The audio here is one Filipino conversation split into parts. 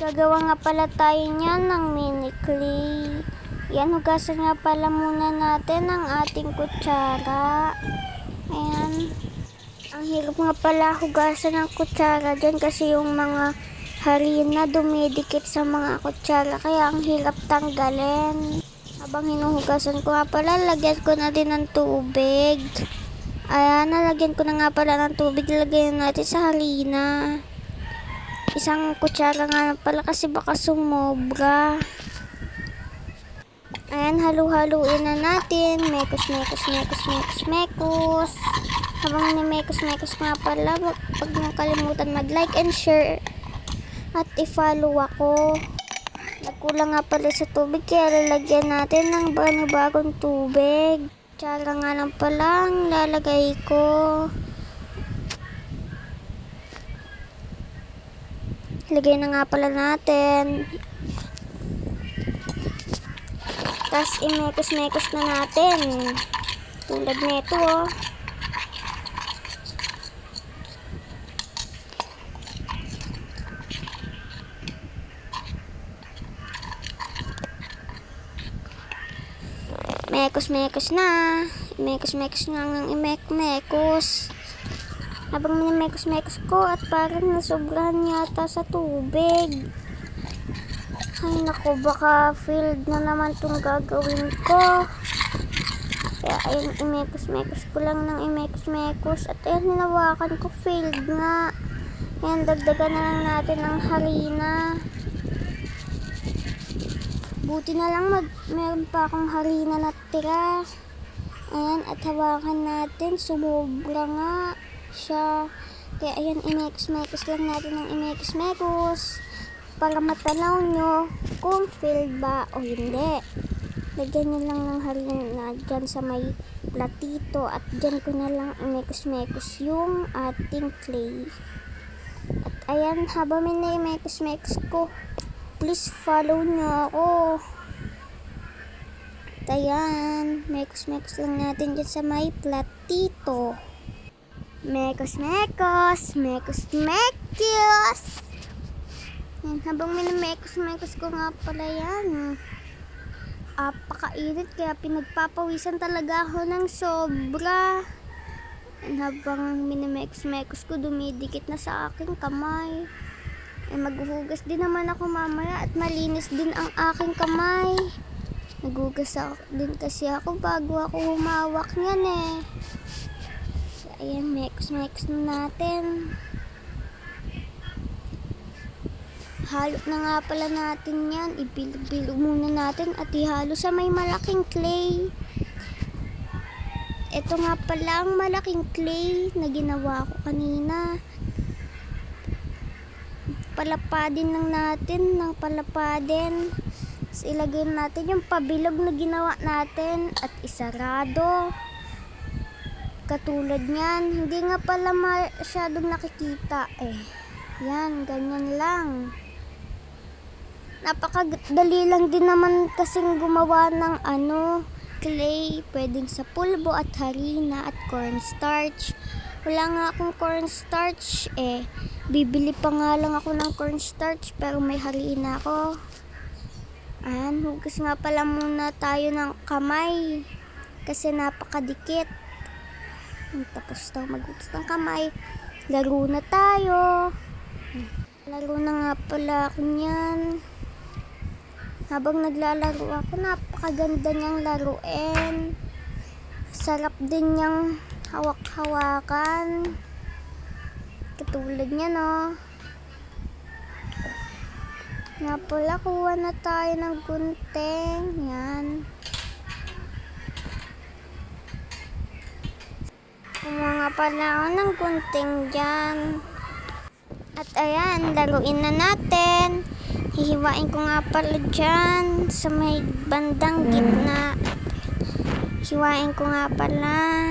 Gagawa nga pala tayo niyan ng mini clay. Yan, hugasan nga pala muna natin ang ating kutsara. Ayan. Ang hirap nga pala hugasan ng kutsara dyan kasi yung mga harina dumidikit sa mga kutsara. Kaya ang hirap tanggalin. Habang hinuhugasan ko nga pala, lagyan ko na din ng tubig. Ayan, nalagyan ko na nga pala ng tubig. Lagyan natin sa harina. Isang kutsara nga pala kasi baka sumobra. Ayan, halu-haluin na natin. Mekos. Habang ni-mekos nga pala, huwag niyong kalimutan mag-like and share. At i-follow ako. Nagkulang nga pala sa tubig, kaya lalagyan natin ng bagong tubig. Kutsara nga lang pala ang lalagay ko. Lagay na nga pala natin. Tapos imekos-mekos na natin. Tulad nito oh. Mekos na. Imekos nga ng imekos. Habang minimekos ko at parang nasobrahan yata sa tubig. Ay naku, baka filled na naman itong gagawin ko. Kaya ayun, imekos ko lang ng imekos. At ayun, hinawakan ko, filled nga. Ayan, dagdagan na lang natin ng harina. Buti na lang meron pa akong harina na tira. Ayan, at hawakan natin, sumobra nga siya. Kaya ayan, imekos lang natin ng imekos para matanaw nyo kung filled ba o hindi. Lagyan nyo lang ng harina dyan sa may platito at dyan ko na lang imekos yung ating clay. At ayan, habang minimekos ko, please follow nyo ako. At ayan, mekos lang natin dyan sa may platito. Mekos. Yan, habang minimekos ko nga pala yan. Apakainit kaya pinagpapawisan talaga ako ng sobra. Yan, habang minimekos ko, dumidikit na sa aking kamay. Maghuhugas din naman ako mamaya at malinis din ang aking kamay. Naghugas din kasi ako bago ako humawak niyan eh. Ayan, mekos na natin. Halo na nga pala natin yan. Ibilog muna natin at ihalo sa may malaking clay. Ito nga pala ang malaking clay na ginawa ko kanina. Palapadin lang natin ng palapadin. Tapos ilagay natin yung pabilog na ginawa natin at isarado. Katulad niyan, hindi nga pala masyadong nakikita eh. Yan, ganyan lang. Napakadali lang din naman kasing gumawa ng clay. Pwedeng sa pulbo at harina at cornstarch. Wala nga akong cornstarch eh. Bibili pa nga lang ako ng cornstarch pero may harina ako. Ayan, hugas nga pala muna tayo ng kamay kasi napakadikit. Tapos daw maghugas ng kamay. Laro na tayo. Laro na nga pala ako niyan. Habang naglalaro ako, napakaganda niyang laruin. Sarap din niyang hawak-hawakan. Katulad niya no. Nga pala, kuha na tayo ng gunting. Yan. Kumuha nga pala ako ng gunting dyan. At ayan, laruin na natin. Hihiwain ko nga pala dyan sa may bandang gitna. Hiwain ko nga pala.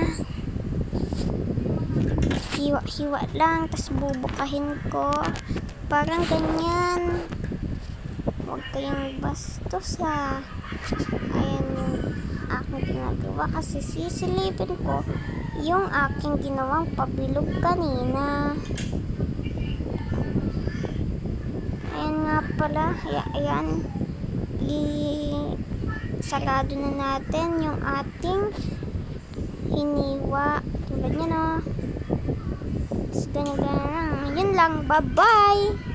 Hiwa lang, tas bubukahin ko. Parang ganyan. Huwag kayong bastos ha. Ayan yung aking ginagawa kasi sisilipin ko yung aking ginawang pabilog kanina. Ayan nga pala. Ayan. Sarado na natin yung ating hiniwa. Tulad nyo, no? Ganyan lang. Yun lang. Bye-bye!